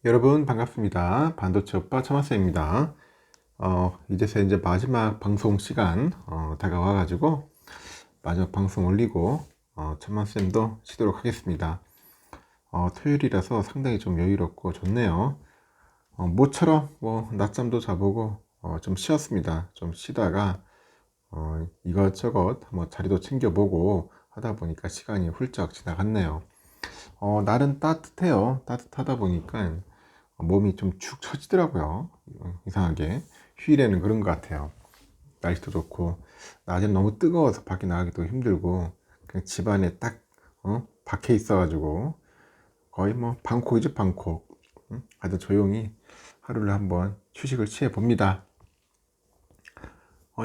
여러분 반갑습니다. 반도체 오빠 천마쌤입니다. 이제서 이제 마지막 방송 시간 다가와 가지고 마지막 방송 올리고 천마쌤도 쉬도록 하겠습니다. 토요일이라서 상당히 좀 여유롭고 좋네요. 모처럼 낮잠도 자보고 좀 쉬었습니다. 좀 쉬다가 이것저것 자리도 챙겨보고 하다 보니까 시간이 훌쩍 지나갔네요. 날은 따뜻해요. 따뜻하다 보니까 몸이 좀 축 처지더라고요. 이상하게 휴일에는 그런 것 같아요. 날씨도 좋고 낮에는 너무 뜨거워서 밖에 나가기도 힘들고 그냥 집안에 딱 박혀 있어가지고 거의 방콕이죠, 방콕. 아주 조용히 하루를 한번 휴식을 취해 봅니다.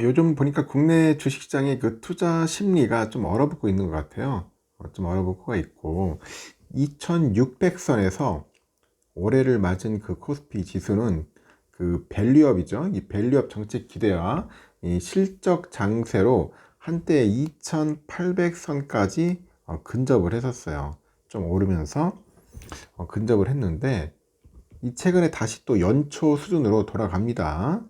요즘 보니까 국내 주식시장의 그 투자 심리가 좀 얼어붙고 있는 것 같아요. 좀 얼어붙고 있고 2600선에서 올해를 맞은 그 코스피 지수는 그 밸류업이죠. 이 밸류업 정책 기대와 이 실적 장세로 한때 2800선까지 근접을 했었어요. 좀 오르면서 근접을 했는데 이 최근에 다시 또 연초 수준으로 돌아갑니다.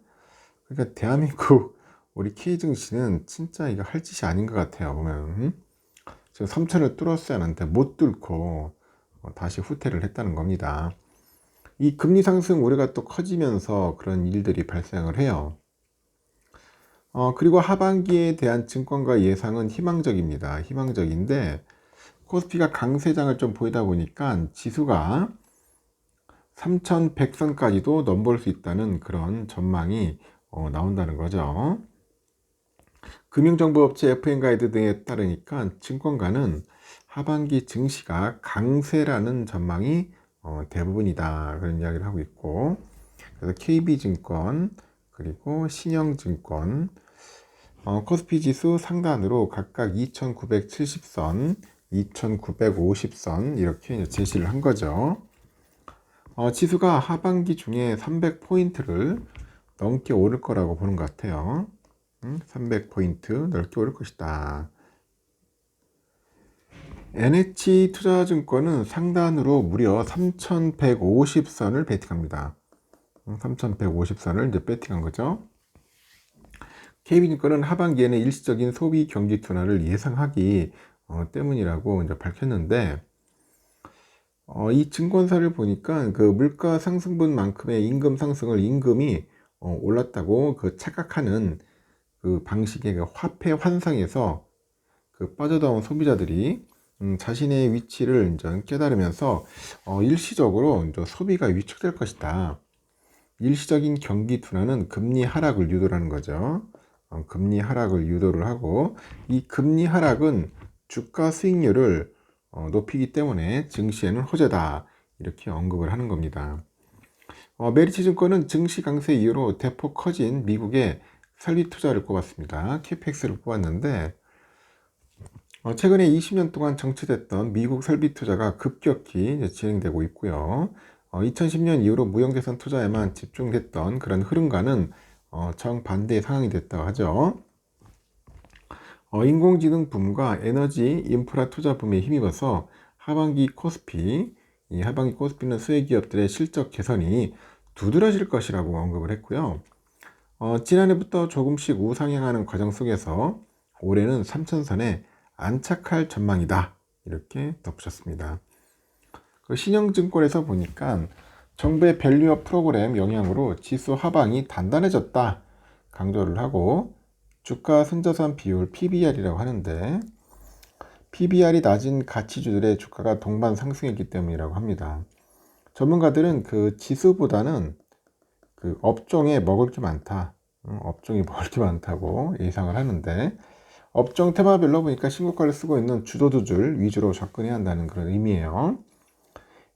그러니까 대한민국 우리 K증시는 진짜 이거 할 짓이 아닌 것 같아요. 보면 지금 3천을 뚫었어야 하는데 못 뚫고 다시 후퇴를 했다는 겁니다. 이 금리 상승 우려가 또 커지면서 그런 일들이 발생을 해요. 그리고 하반기에 대한 증권가 예상은 희망적입니다. 희망적인데 코스피가 강세장을 좀 보이다 보니까 지수가 3100선까지도 넘볼 수 있다는 그런 전망이 나온다는 거죠. 금융정보업체 FN가이드 등에 따르니까 증권가는 하반기 증시가 강세라는 전망이 대부분이다, 그런 이야기를 하고 있고, 그래서 KB증권 그리고 신영증권 코스피 지수 상단으로 각각 2970선 2950선 이렇게 제시를 한 거죠. 지수가 하반기 중에 300포인트를 넘게 오를 거라고 보는 것 같아요. 300포인트 넓게 오를 것이다. NH투자증권은 상단으로 무려 3150선을 베팅합니다. 3150선을 이제 베팅한 거죠. KB증권은 하반기에는 일시적인 소비 경기 둔화를 예상하기 때문이라고 이제 밝혔는데, 이 증권사를 보니까 그 물가 상승분만큼의 임금 상승을 임금이 올랐다고 그 착각하는 그 방식의 그 화폐 환상에서 그 빠져나온 소비자들이 자신의 위치를 이제 깨달으면서 일시적으로 이제 소비가 위축될 것이다. 일시적인 경기 둔화는 금리 하락을 유도하는 거죠. 금리 하락을 유도를 하고 이 금리 하락은 주가 수익률을 높이기 때문에 증시에는 호재다, 이렇게 언급을 하는 겁니다. 메리츠증권은 증시 강세 이후로 대폭 커진 미국의 설비 투자를 꼽았습니다. 캐펙스를 꼽았는데 최근에 20년 동안 정체됐던 미국 설비 투자가 급격히 진행되고 있고요. 2010년 이후로 무형자산 투자에만 집중됐던 그런 흐름과는 정반대의 상황이 됐다고 하죠. 인공지능 붐과 에너지 인프라 투자 붐에 힘입어서 이 하반기 코스피는 수혜 기업들의 실적 개선이 두드러질 것이라고 언급을 했고요. 지난해부터 조금씩 우상향하는 과정 속에서 올해는 3천선에 안착할 전망이다, 이렇게 덧붙였습니다. 그 신영증권에서 보니까 정부의 밸류업 프로그램 영향으로 지수 하방이 단단해졌다 강조를 하고, 주가 순자산 비율 PBR이라고 하는데 PBR이 낮은 가치주들의 주가가 동반 상승했기 때문이라고 합니다. 전문가들은 그 지수보다는 그 업종에 먹을 게 많다, 업종이 먹을 게 많다고 예상을 하는데, 업종 테마별로 보니까 신고가를 쓰고 있는 주도주들 위주로 접근해야 한다는 그런 의미예요.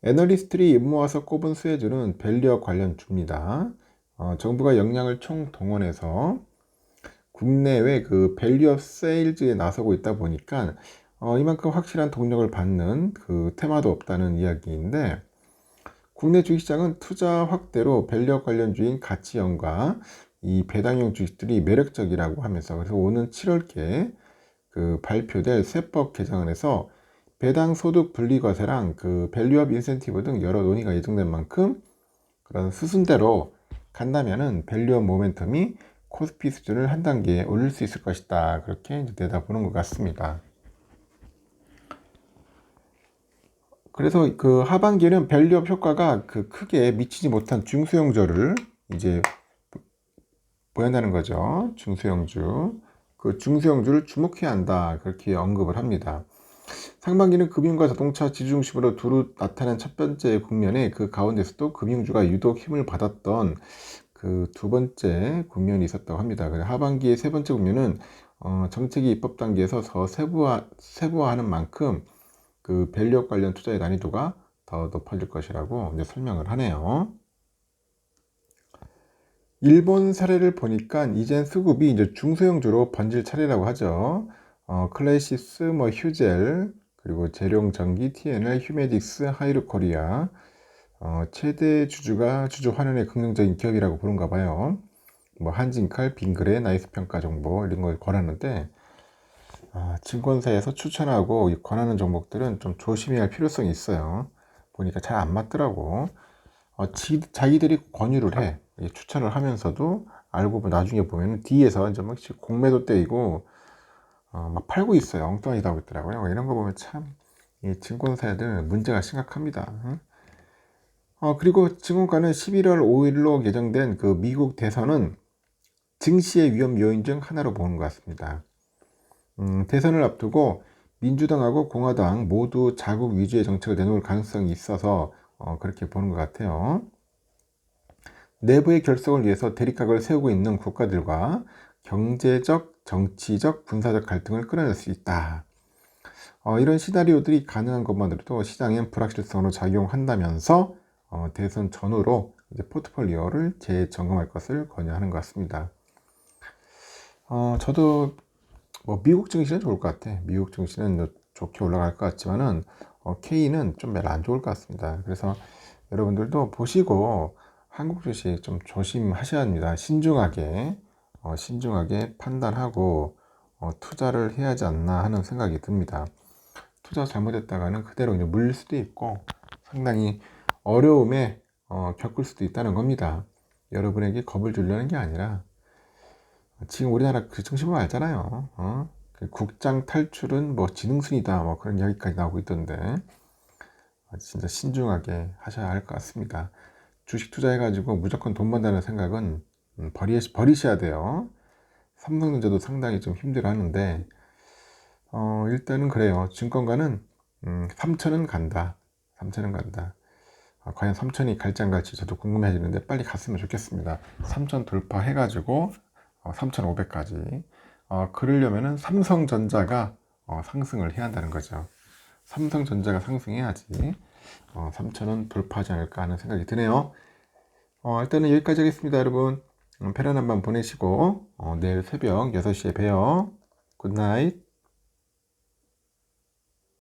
애널리스트들이 모아서 꼽은 수혜주는 밸류업 관련 주입니다. 정부가 역량을 총동원해서 국내외 그 밸류업 세일즈에 나서고 있다 보니까 이만큼 확실한 동력을 받는 그 테마도 없다는 이야기인데, 국내 주식시장은 투자 확대로 밸류업 관련주인 가치형과 이 배당형 주식들이 매력적이라고 하면서, 그래서 오는 7월께 그 발표될 세법 개정안에서 배당 소득 분리 과세랑 그 밸류업 인센티브 등 여러 논의가 예정된 만큼 그런 수순대로 간다면은 밸류업 모멘텀이 코스피 수준을 한 단계 올릴 수 있을 것이다. 그렇게 이제 내다보는 것 같습니다. 그래서 그 하반기는 밸류업 효과가 그 크게 미치지 못한 중소형주를 이제 보ян다는 거죠. 중소형주. 그 중소형주를 주목해야 한다. 그렇게 언급을 합니다. 상반기는 금융과 자동차 지주 중심으로 두루 나타난 첫 번째 국면에 그 가운데서도 금융주가 유독 힘을 받았던 그 두 번째 국면이 있었다고 합니다. 하반기의 세 번째 국면은 정책이 입법 단계에서 더 세부화하는 만큼 그 밸류업 관련 투자의 난이도가 더 높아질 것이라고 이제 설명을 하네요. 일본 사례를 보니까 이젠 수급이 이제 중소형주로 번질 차례라고 하죠. 클래시스, 뭐 휴젤, 그리고 재룡전기, TNL, 휴메딕스, 하이루코리아 최대 주주 환원의 긍정적인 기업이라고 부른가 봐요. 뭐 한진칼, 빙그레, 나이스평가 정보 이런 걸 권하는데 증권사에서 추천하고 권하는 종목들은 좀 조심해야 할 필요성이 있어요. 보니까 잘 안 맞더라고. 자기들이 권유를 해. 추천을 하면서도 알고 보면 나중에 보면 뒤에서 이제 막 공매도 때이고 막 팔고 있어요. 엉뚱하게 하고 있더라고요. 이런 거 보면 참 이 증권사들 문제가 심각합니다. 응? 그리고 증권가는 11월 5일로 예정된 그 미국 대선은 증시의 위험 요인 중 하나로 보는 것 같습니다. 대선을 앞두고 민주당하고 공화당 모두 자국 위주의 정책을 내놓을 가능성이 있어서 그렇게 보는 것 같아요. 내부의 결속을 위해서 대립각을 세우고 있는 국가들과 경제적, 정치적, 군사적 갈등을 끌어낼 수 있다. 이런 시나리오들이 가능한 것만으로도 시장엔 불확실성으로 작용한다면서 대선 전후로 이제 포트폴리오를 재점검할 것을 권유하는 것 같습니다. 저도 뭐 미국 증시는 좋을 것 같아. 미국 증시는 좋게 올라갈 것 같지만은 K는 좀 매우 안 좋을 것 같습니다. 그래서 여러분들도 보시고 한국 주식 좀 조심하셔야 합니다. 신중하게 판단하고 투자를 해야 하지 않나 하는 생각이 듭니다. 투자 잘못했다가는 그대로 이제 물릴 수도 있고 상당히 어려움에 겪을 수도 있다는 겁니다. 여러분에게 겁을 주려는 게 아니라 지금 우리나라 그 정신을 알잖아요. 그 국장 탈출은 뭐 지능순이다 뭐 그런 이야기까지 나오고 있던데 진짜 신중하게 하셔야 할 것 같습니다. 주식 투자해가지고 무조건 돈 번다는 생각은 버리셔야 돼요. 삼성전자도 상당히 좀 힘들어하는데 일단은 그래요. 증권가는 3천은 간다. 3천은 간다. 과연 3천이 갈지 안 갈지 저도 궁금해지는데 빨리 갔으면 좋겠습니다. 3천 돌파해가지고 3,500까지 그러려면은 삼성전자가 상승을 해야 한다는 거죠. 삼성전자가 상승해야지 3천원 돌파하지 않을까 하는 생각이 드네요. 일단은 여기까지 하겠습니다, 여러분. 편안한 밤 보내시고 내일 새벽 6시에 봬요. 굿나잇.